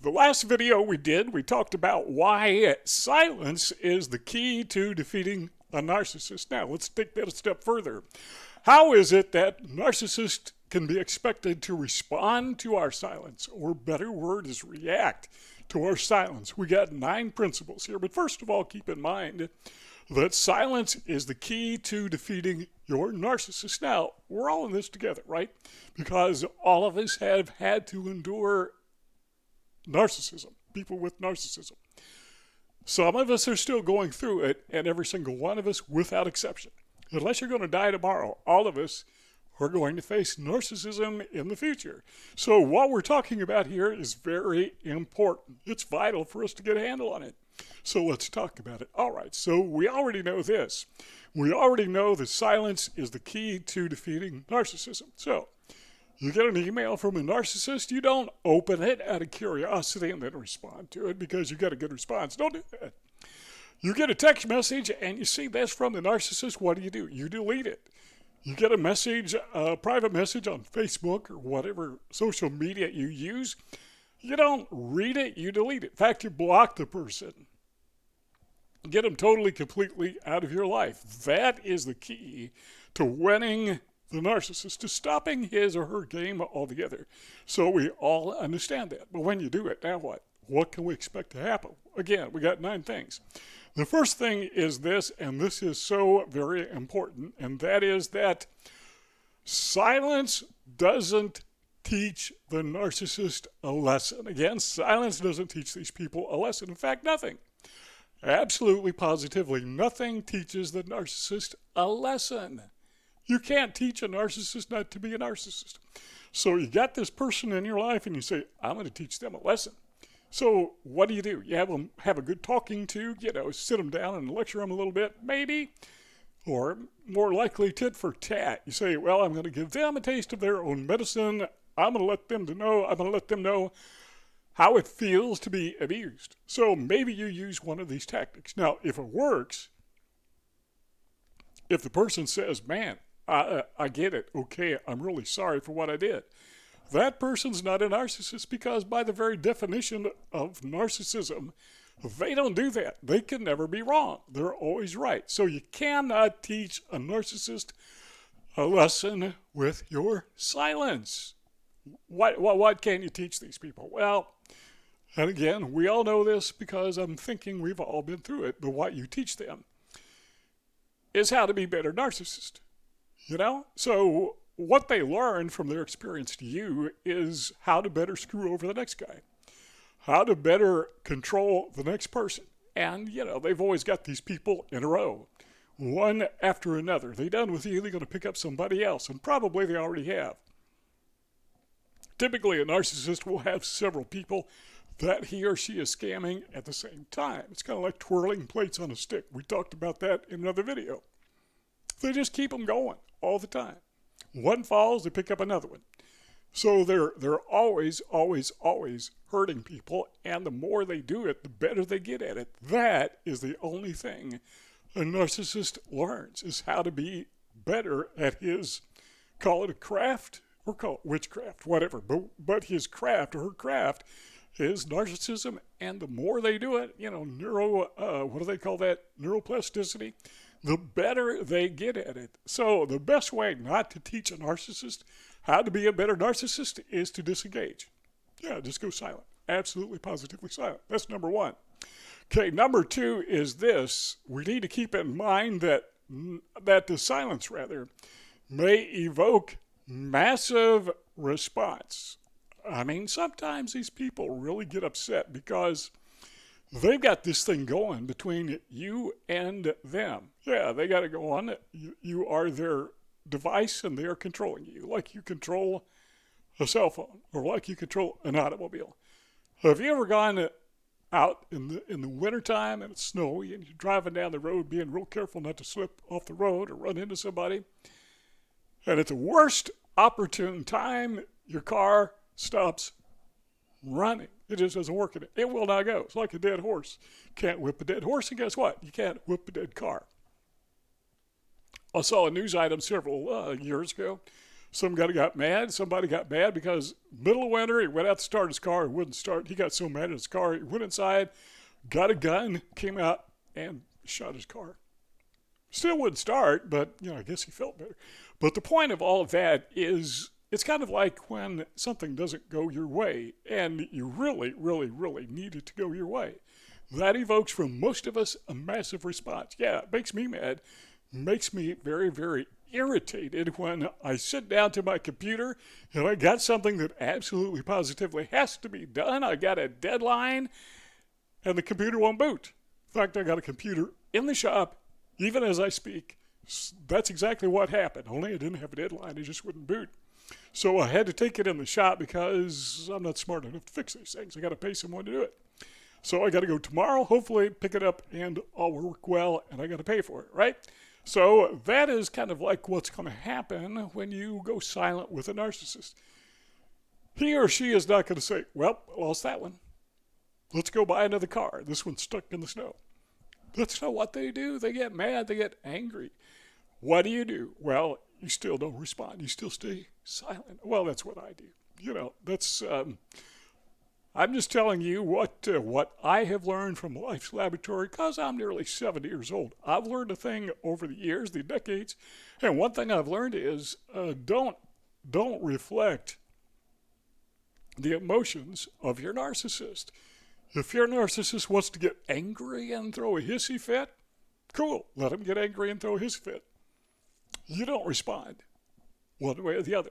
The last video we did, we talked about why silence is the key to defeating a narcissist. Now, let's take that a step further. How is it that narcissists can be expected to respond to our silence, or better word is react to our silence? We got 9 principles here, but first of all, keep in mind that silence is the key to defeating your narcissist. Now, we're all in this together, right? Because all of us have had to endure narcissism, people with narcissism. Some of us are still going through it, and every single one of us, without exception. Unless you're going to die tomorrow, all of us are going to face narcissism in the future. So what we're talking about here is very important. It's vital for us to get a handle on it. So let's talk about it. All right, so we already know this. We already know that silence is the key to defeating narcissism. So you get an email from a narcissist, you don't open it out of curiosity and then respond to it because you got a good response. Don't do that. You get a text message and you see that's from the narcissist. What do? You delete it. You get a message, a private message on Facebook or whatever social media you use. You don't read it, you delete it. In fact, you block the person. Get them totally, completely out of your life. That is the key to winning the narcissist, to stopping his or her game altogether. So we all understand that. But when you do it, now what? What can we expect to happen? Again, we got 9 things. The first thing is this, and this is so very important, and that is that silence doesn't teach the narcissist a lesson. Again, silence doesn't teach these people a lesson. In fact, nothing. Absolutely, positively, nothing teaches the narcissist a lesson. You can't teach a narcissist not to be a narcissist. So you got this person in your life and you say, I'm going to teach them a lesson. So what do? You have them have a good talking to, sit them down and lecture them a little bit, maybe. Or more likely tit for tat. You say, well, I'm going to give them a taste of their own medicine. I'm going to let them know how it feels to be abused. So maybe you use one of these tactics. Now, if it works, if the person says, man, I get it. Okay, I'm really sorry for what I did. That person's not a narcissist because by the very definition of narcissism, they don't do that. They can never be wrong. They're always right. So you cannot teach a narcissist a lesson with your silence. What can you teach these people? Well, and again, we all know this because I'm thinking we've all been through it, but what you teach them is how to be better narcissist. So what they learn from their experience to you is how to better screw over the next guy, how to better control the next person. And, they've always got these people in a row, one after another. They're done with you, they're going to pick up somebody else, and probably they already have. Typically, a narcissist will have several people that he or she is scamming at the same time. It's kind of like twirling plates on a stick. We talked about that in another video. They just keep them going all the time. One falls, they pick up another one. So they're always hurting people, and the more they do it, the better they get at it. That is the only thing a narcissist learns, is how to be better at his, call it a craft, or call it witchcraft, whatever. But his craft or her craft is narcissism, and the more they do it, what do they call that? Neuroplasticity. The better they get at it. So the best way not to teach a narcissist how to be a better narcissist is to disengage. Yeah, just go silent. Absolutely, positively silent. That's number 1. Okay, number 2 is this. We need to keep in mind that the silence, may evoke massive response. I mean, sometimes these people really get upset because they've got this thing going between you and them. Yeah, they got to go on. You are their device and they are controlling you, like you control a cell phone or like you control an automobile. Have you ever gone out in the wintertime and it's snowy and you're driving down the road being real careful not to slip off the road or run into somebody? And at the worst opportune time, your car stops running. It just doesn't work in it. It will not go. It's like a dead horse. Can't whip a dead horse, and guess what? You can't whip a dead car. I saw a news item several years ago Somebody got mad because middle of winter, he went out to start his car, it wouldn't start. He got so mad at his car, he went inside, got a gun, came out, and shot his car. Still wouldn't start, but, I guess he felt better. But the point of all of that is it's kind of like when something doesn't go your way and you really, really, really need it to go your way. That evokes from most of us a massive response. Yeah, it makes me mad, makes me very, very irritated when I sit down to my computer and I got something that absolutely positively has to be done. I got a deadline and the computer won't boot. In fact, I got a computer in the shop even as I speak. That's exactly what happened, only I didn't have a deadline. It just wouldn't boot. So I had to take it in the shop because I'm not smart enough to fix these things. I got to pay someone to do it. So I got to go tomorrow, hopefully pick it up and all work well, and I got to pay for it, right? So that is kind of like what's going to happen when you go silent with a narcissist. He or she is not going to say, well, I lost that one. Let's go buy another car. This one's stuck in the snow. That's not what they do. They get mad. They get angry. What do? Well, you still don't respond. You still stay silent. Well, that's what I do. That's... I'm just telling you what I have learned from life's laboratory because I'm nearly 70 years old. I've learned a thing over the years, the decades, and one thing I've learned is don't reflect the emotions of your narcissist. If your narcissist wants to get angry and throw a hissy fit, cool, let him get angry and throw a hissy fit. You don't respond one way or the other.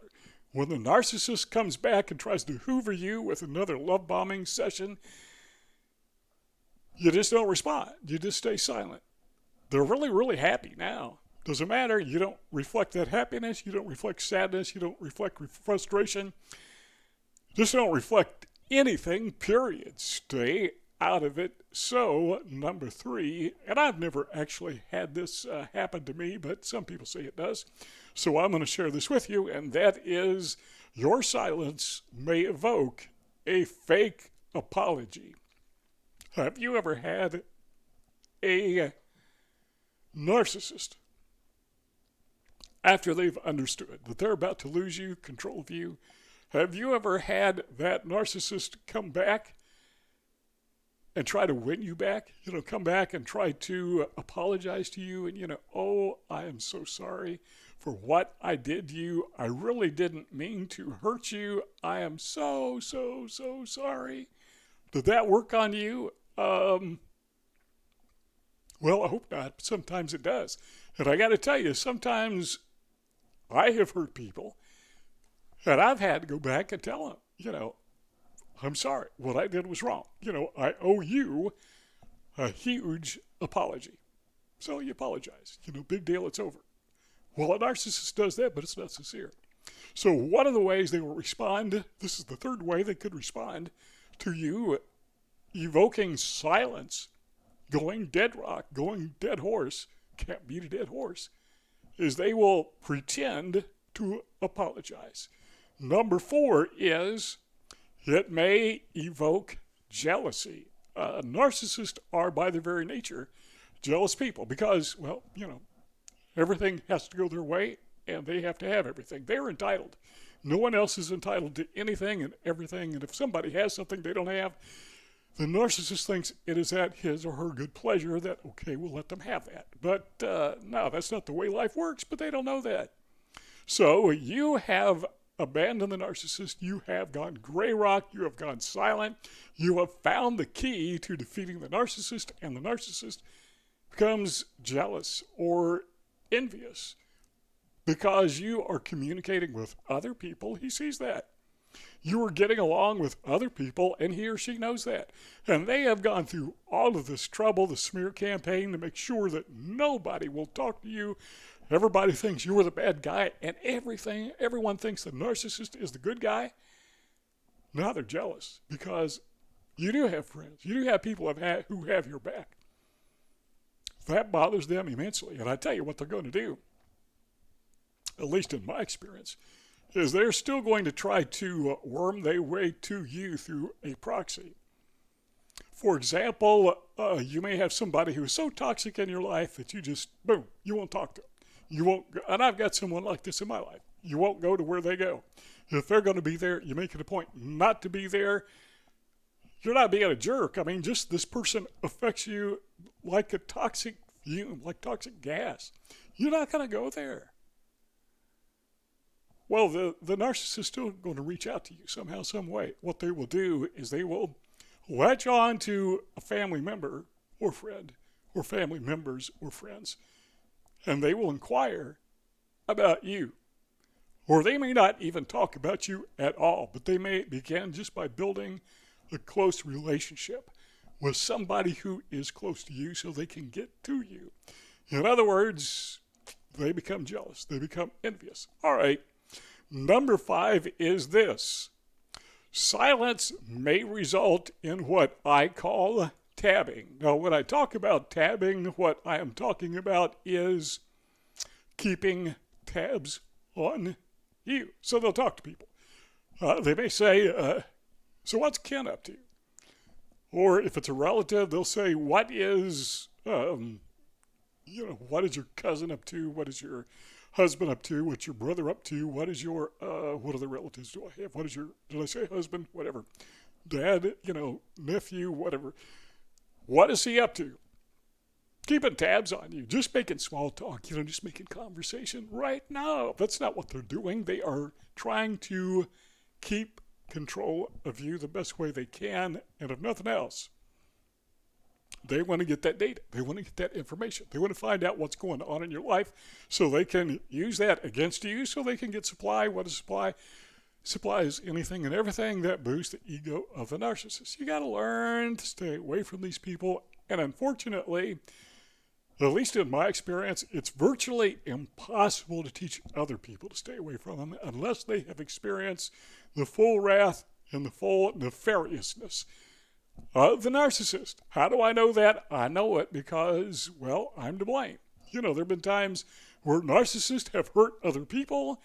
When the narcissist comes back and tries to hoover you with another love bombing session, you just don't respond. You just stay silent. They're really, really happy now. Doesn't matter. You don't reflect that happiness. You don't reflect sadness. You don't reflect frustration. Just don't reflect anything, period. Stay out of it. So, number 3, and I've never actually had this happen to me, but some people say it does. So I'm going to share this with you, and that is your silence may evoke a fake apology. Have you ever had a narcissist, after they've understood that they're about to lose you, control of you, have you ever had that narcissist come back and try to win you back? Come back and try to apologize to you and, oh, I am so sorry for what I did to you. I really didn't mean to hurt you. I am so, so, so sorry. Did that work on you? Well, I hope not, but sometimes it does. And I got to tell you, sometimes I have hurt people and I've had to go back and tell them, I'm sorry. What I did was wrong. I owe you a huge apology. So you apologize. Big deal, it's over. Well, a narcissist does that, but it's not sincere. So one of the ways they will respond, this is the third way they could respond to you evoking silence, going dead rock, going dead horse, can't beat a dead horse, is they will pretend to apologize. Number 4 is it may evoke jealousy. Narcissists are, by their very nature, jealous people because, well, everything has to go their way and they have to have everything. They're entitled. No one else is entitled to anything and everything. And if somebody has something they don't have, the narcissist thinks it is at his or her good pleasure that, okay, we'll let them have that. But no, that's not the way life works, but they don't know that. So you have abandoned the narcissist. You have gone gray rock. You have gone silent. You have found the key to defeating the narcissist, and the narcissist becomes jealous or envious because you are communicating with other people. He sees that. You are getting along with other people, and he or she knows that. And they have gone through all of this trouble, the smear campaign, to make sure that nobody will talk to you. Everybody thinks you are the bad guy, and everyone thinks the narcissist is the good guy. Now they're jealous because you do have friends. You do have people who have your back. That bothers them immensely. And I tell you what they're going to do, at least in my experience, is they're still going to try to worm their way to you through a proxy. For example, you may have somebody who is so toxic in your life that you just, boom, you won't talk to them. You won't go, and I've got someone like this in my life. You won't go to where they go. If they're going to be there, you make it a point not to be there. You're not being a jerk. I mean, just this person affects you like a toxic fume, like toxic gas. You're not going to go there. Well, the narcissist is still going to reach out to you somehow, some way. What they will do is they will latch on to a family member or friend or family members or friends, and they will inquire about you. Or they may not even talk about you at all, but they may begin just by building a close relationship with somebody who is close to you so they can get to you. In other words, they become jealous. They become envious. All right. Number 5 is this. Silence may result in what I call tabbing. Now, when I talk about tabbing, what I am talking about is keeping tabs on you. So they'll talk to people. They may say, so what's Ken up to? Or if it's a relative, they'll say, what is your cousin up to? What is your husband up to? What's your brother up to? What is your, what other relatives do I have? What is your, did I say husband? Whatever. Dad, nephew, whatever. What is he up to? Keeping tabs on you, just making small talk, just making conversation. Right now, that's not what they're doing. They are trying to keep control of you the best way they can, and if nothing else, they want to get that data. They want to get that information. They want to find out what's going on in your life so they can use that against you so they can get supply. What is supply? Supply is anything and everything that boosts the ego of the narcissist. You got to learn to stay away from these people, and unfortunately, at least in my experience, it's virtually impossible to teach other people to stay away from them unless they have experienced the full wrath and the full nefariousness of the narcissist. How do I know that? I know it because, well, I'm to blame. There have been times where narcissists have hurt other people,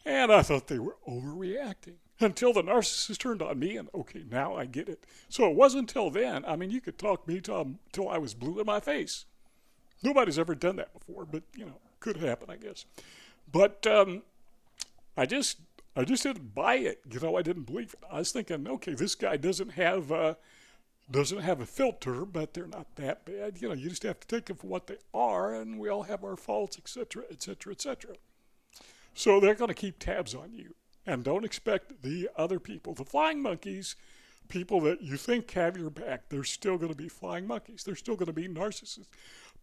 and I thought they were overreacting until the narcissist turned on me, and okay, now I get it. So it wasn't until then. I mean, you could talk me till I was blue in my face. Nobody's ever done that before, but, could happen, I guess. But I just didn't buy it. I didn't believe it. I was thinking, okay, this guy doesn't have a filter, but they're not that bad. You just have to take them for what they are, and we all have our faults, etc., etc., etc. So they're going to keep tabs on you, and don't expect the other people, the flying monkeys, people that you think have your back. They're still going to be flying monkeys. They're still going to be narcissists.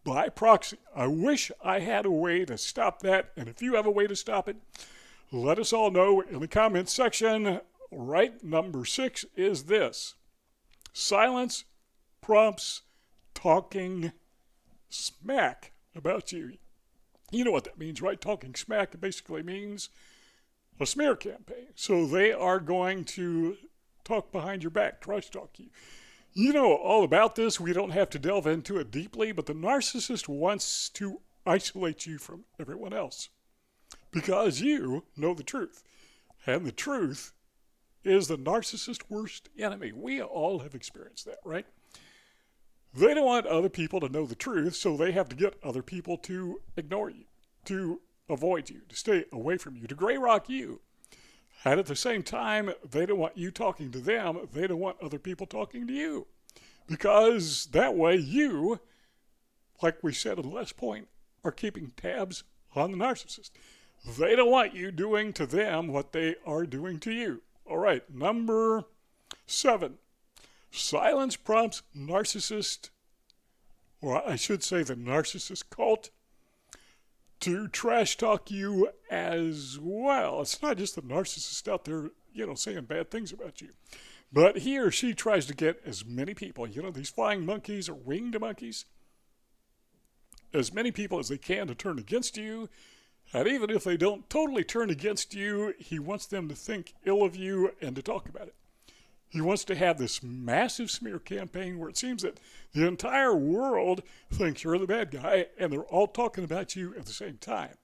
By proxy, I wish I had a way to stop that, and if you have a way to stop it, let us all know in the comments section. Right, number 6 is this. Silence prompts talking smack about you. You know what that means, right? Talking smack basically means a smear campaign. So they are going to talk behind your back, trash talk you. You know all about this. We don't have to delve into it deeply, but the narcissist wants to isolate you from everyone else because you know the truth. And the truth is the narcissist's worst enemy. We all have experienced that, right? They don't want other people to know the truth, so they have to get other people to ignore you, to avoid you, to stay away from you, to gray rock you. And at the same time, they don't want you talking to them. They don't want other people talking to you. Because that way you, like we said in the last point, are keeping tabs on the narcissist. They don't want you doing to them what they are doing to you. All right, number 7. Silence prompts narcissist, or I should say the narcissist cult, to trash talk you as well. It's not just the narcissist out there, saying bad things about you. But he or she tries to get as many people, these flying monkeys or winged monkeys, as many people as they can to turn against you. And even if they don't totally turn against you, he wants them to think ill of you and to talk about it. He wants to have this massive smear campaign where it seems that the entire world thinks you're the bad guy and they're all talking about you at the same time.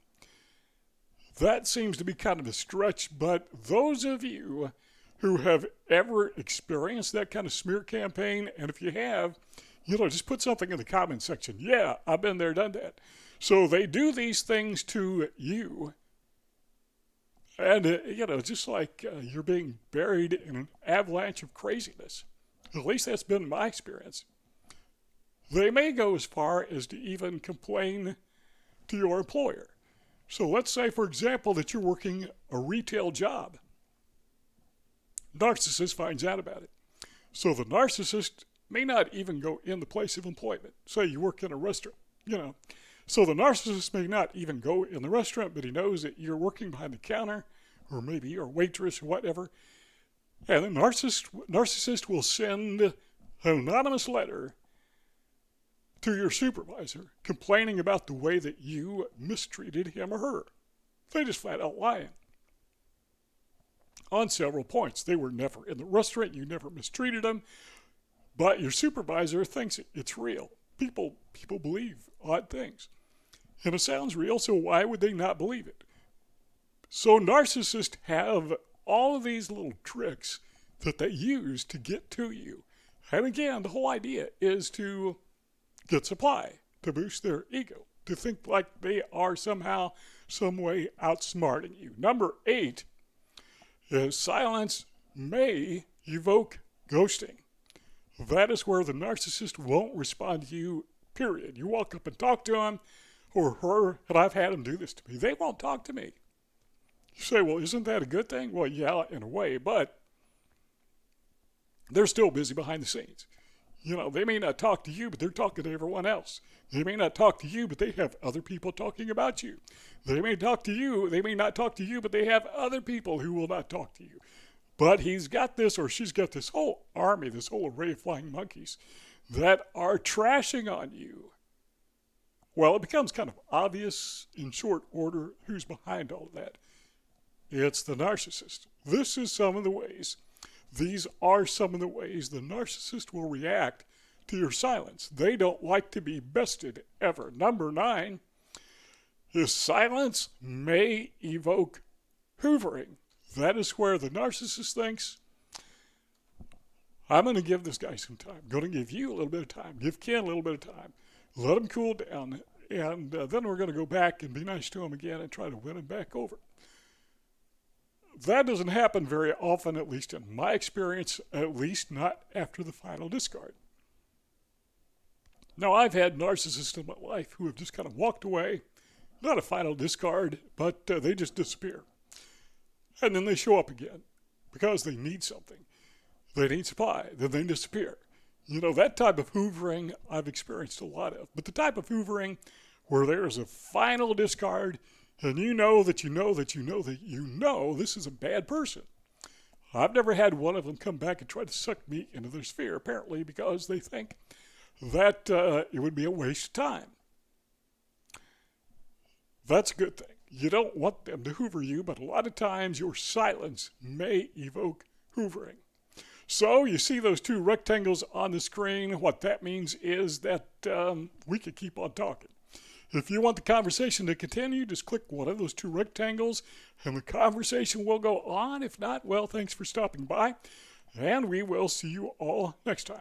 That seems to be kind of a stretch, but those of you who have ever experienced that kind of smear campaign, and if you have, just put something in the comment section. Yeah, I've been there, done that. So they do these things to you, and just like you're being buried in an avalanche of craziness. At least that's been my experience. They may go as far as to even complain to your employer. So let's say, for example, that you're working a retail job. Narcissist finds out about it. So the narcissist may not even go in the place of employment. Say you work in a restaurant, So the narcissist may not even go in the restaurant, but he knows that you're working behind the counter, or maybe you're a waitress or whatever. And the narcissist will send an anonymous letter to your supervisor complaining about the way that you mistreated him or her. They just flat out lying on several points. They were never in the restaurant. You never mistreated them. But your supervisor thinks it's real. People believe odd things. And it sounds real, so why would they not believe it? So narcissists have all of these little tricks that they use to get to you. And again, the whole idea is to get supply, to boost their ego, to think like they are somehow, some way outsmarting you. Number 8 is silence may evoke ghosting. That is where the narcissist won't respond to you, period. You walk up and talk to him or her, and I've had them do this to me. They won't talk to me. You say, well, isn't that a good thing? Well, yeah, in a way, but they're still busy behind the scenes. They may not talk to you, but they're talking to everyone else. They may not talk to you, but they have other people talking about you. They may not talk to you, but they have other people who will not talk to you. But he's got this, or she's got this whole army, this whole array of flying monkeys that are trashing on you. Well, it becomes kind of obvious in short order who's behind all of that. It's the narcissist. These are some of the ways the narcissist will react to your silence. They don't like to be bested ever. Number 9 is silence may evoke hoovering. That is where the narcissist thinks, I'm going to give this guy some time. I'm going to give you a little bit of time. Give Ken a little bit of time. Let him cool down. And then we're going to go back and be nice to him again and try to win him back over. That doesn't happen very often, at least in my experience, at least not after the final discard. Now, I've had narcissists in my life who have just kind of walked away, not a final discard, but they just disappear. And then they show up again because they need something. They need supply, then they disappear. That type of hoovering I've experienced a lot of. But the type of hoovering where there is a final discard and you know this is a bad person. I've never had one of them come back and try to suck me into their sphere, apparently because they think that it would be a waste of time. That's a good thing. You don't want them to hoover you, but a lot of times your silence may evoke hoovering. So you see those 2 rectangles on the screen. What that means is that we could keep on talking. If you want the conversation to continue, just click one of those 2 rectangles and the conversation will go on. If not, well, thanks for stopping by, and we will see you all next time.